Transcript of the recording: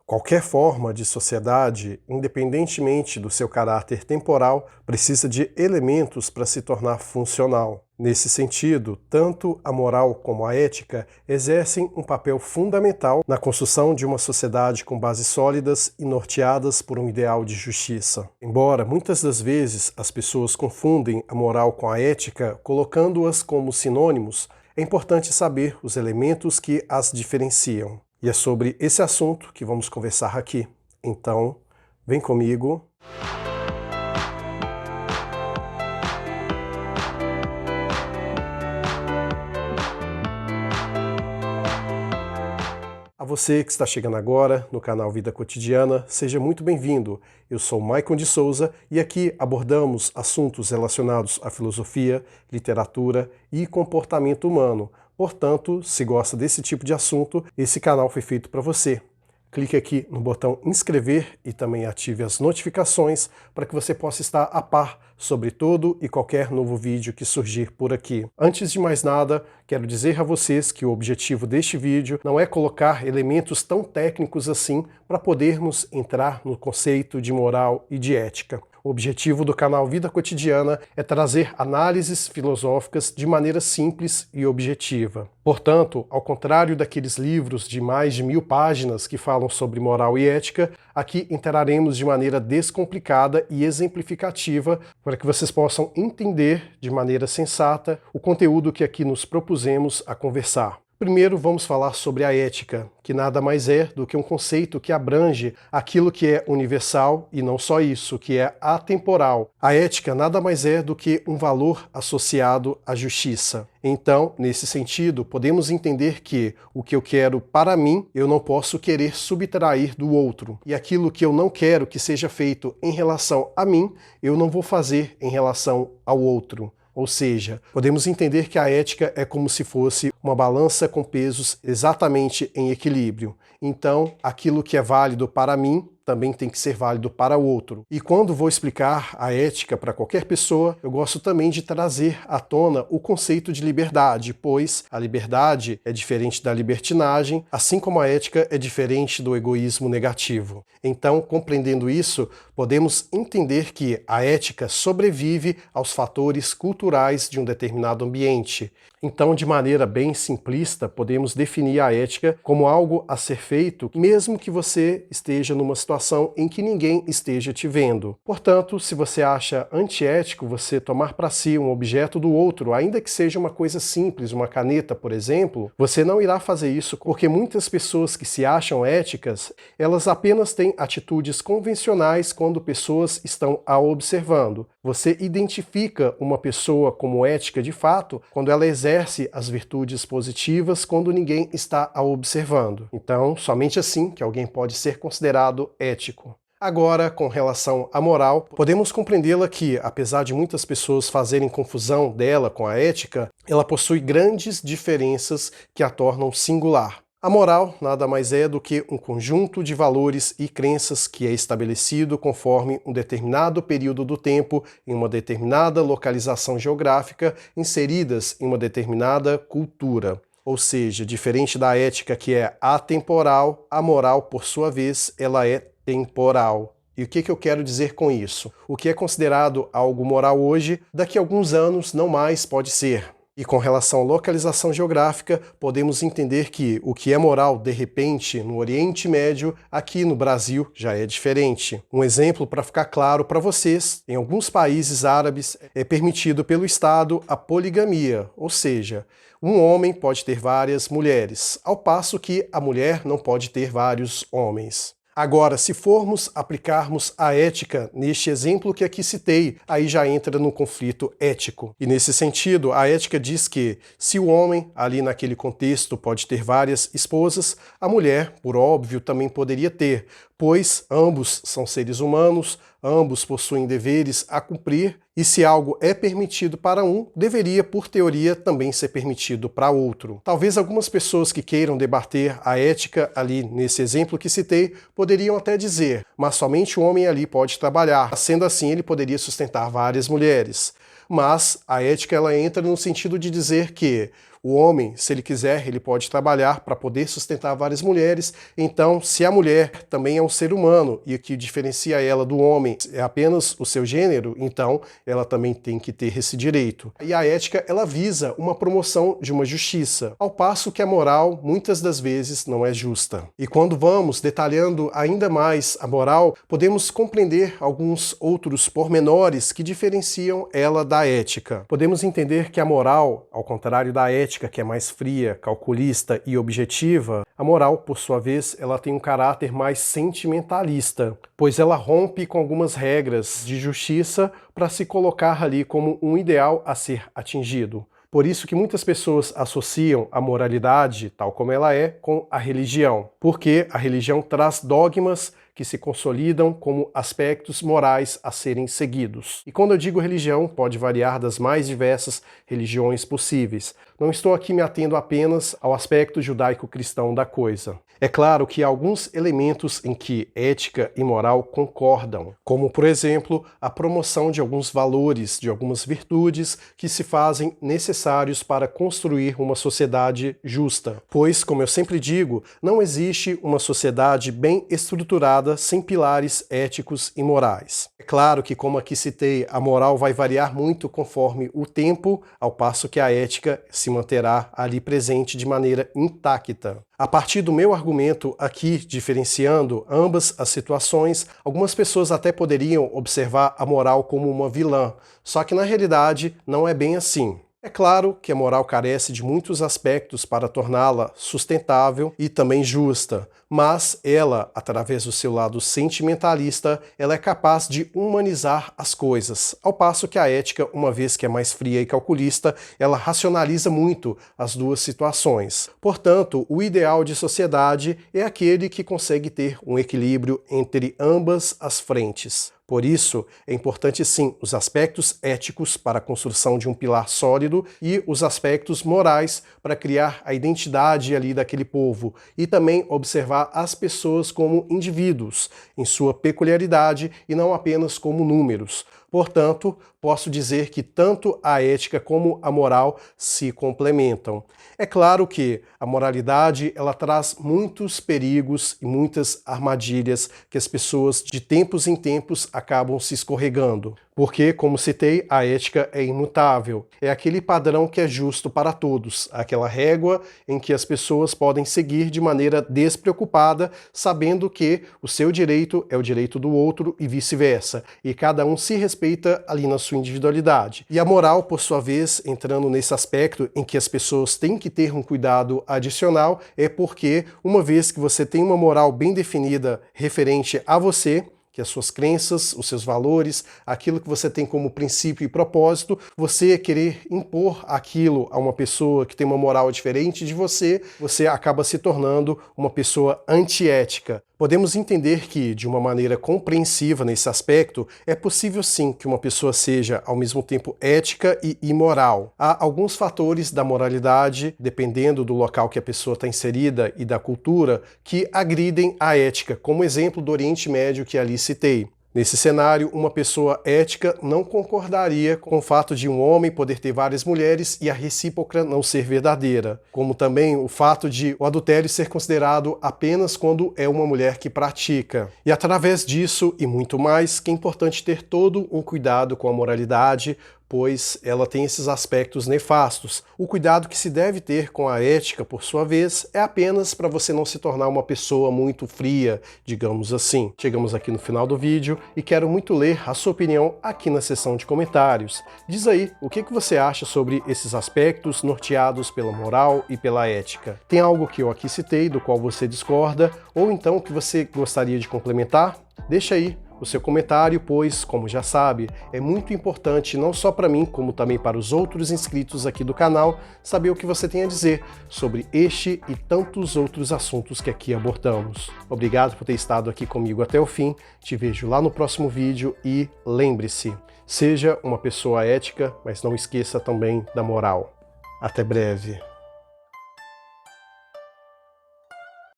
Qualquer forma de sociedade, independentemente do seu caráter temporal, precisa de elementos para se tornar funcional. Nesse sentido, tanto a moral como a ética exercem um papel fundamental na construção de uma sociedade com bases sólidas e norteadas por um ideal de justiça. Embora muitas das vezes as pessoas confundem a moral com a ética, colocando-as como sinônimos, é importante saber os elementos que as diferenciam. E é sobre esse assunto que vamos conversar aqui. Então, vem comigo. A você que está chegando agora no canal Vida Cotidiana, seja muito bem-vindo. Eu sou Maicon de Souza e aqui abordamos assuntos relacionados à filosofia, literatura e comportamento humano. Portanto, se gosta desse tipo de assunto, esse canal foi feito para você. Clique aqui no botão inscrever e também ative as notificações para que você possa estar a par sobre todo e qualquer novo vídeo que surgir por aqui. Antes de mais nada, quero dizer a vocês que o objetivo deste vídeo não é colocar elementos tão técnicos assim para podermos entrar no conceito de moral e de ética. O objetivo do canal Vida Cotidiana é trazer análises filosóficas de maneira simples e objetiva. Portanto, ao contrário daqueles livros de mais de 1000 páginas que falam sobre moral e ética, aqui entraremos de maneira descomplicada e exemplificativa para que vocês possam entender de maneira sensata o conteúdo que aqui nos propusemos a conversar. Primeiro vamos falar sobre a ética, que nada mais é do que um conceito que abrange aquilo que é universal e não só isso, que é atemporal. A ética nada mais é do que um valor associado à justiça. Então, nesse sentido, podemos entender que o que eu quero para mim, eu não posso querer subtrair do outro. E aquilo que eu não quero que seja feito em relação a mim, eu não vou fazer em relação ao outro. Ou seja, podemos entender que a ética é como se fosse uma balança com pesos exatamente em equilíbrio. Então, aquilo que é válido para mim também tem que ser válido para o outro. E quando vou explicar a ética para qualquer pessoa, eu gosto também de trazer à tona o conceito de liberdade, pois a liberdade é diferente da libertinagem, assim como a ética é diferente do egoísmo negativo. Então, compreendendo isso, podemos entender que a ética sobrevive aos fatores culturais de um determinado ambiente. Então, de maneira bem simplista, podemos definir a ética como algo a ser feito mesmo que você esteja numa situação em que ninguém esteja te vendo. Portanto, se você acha antiético você tomar para si um objeto do outro, ainda que seja uma coisa simples, uma caneta, por exemplo, você não irá fazer isso porque muitas pessoas que se acham éticas, elas apenas têm atitudes convencionais quando pessoas estão a observando. Você identifica uma pessoa como ética de fato quando ela exerce as virtudes positivas quando ninguém está a observando. Então, somente assim que alguém pode ser considerado ético. Agora, com relação à moral, podemos compreendê-la que, apesar de muitas pessoas fazerem confusão dela com a ética, ela possui grandes diferenças que a tornam singular. A moral nada mais é do que um conjunto de valores e crenças que é estabelecido conforme um determinado período do tempo, em uma determinada localização geográfica, inseridas em uma determinada cultura. Ou seja, diferente da ética que é atemporal, a moral, por sua vez, ela é temporal. E o que eu quero dizer com isso? O que é considerado algo moral hoje, daqui a alguns anos não mais pode ser. E com relação à localização geográfica, podemos entender que o que é moral, de repente, no Oriente Médio, aqui no Brasil já é diferente. Um exemplo para ficar claro para vocês, em alguns países árabes é permitido pelo Estado a poligamia, ou seja, um homem pode ter várias mulheres, ao passo que a mulher não pode ter vários homens. Agora, se formos aplicarmos a ética neste exemplo que aqui citei, aí já entra no conflito ético. E nesse sentido, a ética diz que se o homem, ali naquele contexto, pode ter várias esposas, a mulher, por óbvio, também poderia ter, pois ambos são seres humanos, ambos possuem deveres a cumprir, e se algo é permitido para um, deveria, por teoria, também ser permitido para outro. Talvez algumas pessoas que queiram debater a ética ali nesse exemplo que citei, poderiam até dizer, mas somente o homem ali pode trabalhar, sendo assim ele poderia sustentar várias mulheres. Mas a ética ela entra no sentido de dizer que O homem, se ele quiser, ele pode trabalhar para poder sustentar várias mulheres. Então, se a mulher também é um ser humano e o que diferencia ela do homem é apenas o seu gênero, então ela também tem que ter esse direito. E a ética, ela visa uma promoção de uma justiça, ao passo que a moral, muitas das vezes, não é justa. E quando vamos detalhando ainda mais a moral, podemos compreender alguns outros pormenores que diferenciam ela da ética. Podemos entender que a moral, ao contrário da ética, que é mais fria, calculista e objetiva, a moral, por sua vez, ela tem um caráter mais sentimentalista, pois ela rompe com algumas regras de justiça para se colocar ali como um ideal a ser atingido. Por isso que muitas pessoas associam a moralidade, tal como ela é, com a religião, porque a religião traz dogmas que se consolidam como aspectos morais a serem seguidos. E quando eu digo religião, pode variar das mais diversas religiões possíveis. Não estou aqui me atendo apenas ao aspecto judaico-cristão da coisa. É claro que há alguns elementos em que ética e moral concordam, como, por exemplo, a promoção de alguns valores, de algumas virtudes que se fazem necessários para construir uma sociedade justa. Pois, como eu sempre digo, não existe uma sociedade bem estruturada sem pilares éticos e morais. É claro que, como aqui citei, a moral vai variar muito conforme o tempo, ao passo que a ética se manterá ali presente de maneira intacta. A partir do meu argumento aqui, diferenciando ambas as situações, algumas pessoas até poderiam observar a moral como uma vilã, só que na realidade não é bem assim. É claro que a moral carece de muitos aspectos para torná-la sustentável e também justa, mas ela, através do seu lado sentimentalista, ela é capaz de humanizar as coisas, ao passo que a ética, uma vez que é mais fria e calculista, ela racionaliza muito as duas situações. Portanto, o ideal de sociedade é aquele que consegue ter um equilíbrio entre ambas as frentes. Por isso, é importante sim os aspectos éticos para a construção de um pilar sólido e os aspectos morais para criar a identidade ali daquele povo e também observar as pessoas como indivíduos, em sua peculiaridade e não apenas como números. Portanto, posso dizer que tanto a ética como a moral se complementam. É claro que a moralidade ela traz muitos perigos e muitas armadilhas que as pessoas de tempos em tempos acabam se escorregando. Porque, como citei, a ética é imutável. É aquele padrão que é justo para todos, aquela régua em que as pessoas podem seguir de maneira despreocupada, sabendo que o seu direito é o direito do outro e vice-versa. E cada um se respeita ali na sua individualidade. E a moral, por sua vez, entrando nesse aspecto em que as pessoas têm que ter um cuidado adicional, é porque, uma vez que você tem uma moral bem definida referente a você, que as suas crenças, os seus valores, aquilo que você tem como princípio e propósito, você querer impor aquilo a uma pessoa que tem uma moral diferente de você, você acaba se tornando uma pessoa antiética. Podemos entender que, de uma maneira compreensiva nesse aspecto, é possível sim que uma pessoa seja, ao mesmo tempo, ética e imoral. Há alguns fatores da moralidade, dependendo do local que a pessoa está inserida e da cultura, que agridem a ética, como exemplo do Oriente Médio que ali citei. Nesse cenário, uma pessoa ética não concordaria com o fato de um homem poder ter várias mulheres e a recíproca não ser verdadeira, como também o fato de o adultério ser considerado apenas quando é uma mulher que pratica. E através disso e muito mais, que é importante ter todo um cuidado com a moralidade, pois ela tem esses aspectos nefastos. O cuidado que se deve ter com a ética, por sua vez, é apenas para você não se tornar uma pessoa muito fria, digamos assim. Chegamos aqui no final do vídeo e quero muito ler a sua opinião aqui na seção de comentários. Diz aí o que você acha sobre esses aspectos norteados pela moral e pela ética. Tem algo que eu aqui citei do qual você discorda, ou então que você gostaria de complementar? Deixa aí o seu comentário, pois, como já sabe, é muito importante não só para mim, como também para os outros inscritos aqui do canal, saber o que você tem a dizer sobre este e tantos outros assuntos que aqui abordamos. Obrigado por ter estado aqui comigo até o fim, te vejo lá no próximo vídeo e lembre-se, seja uma pessoa ética, mas não esqueça também da moral. Até breve.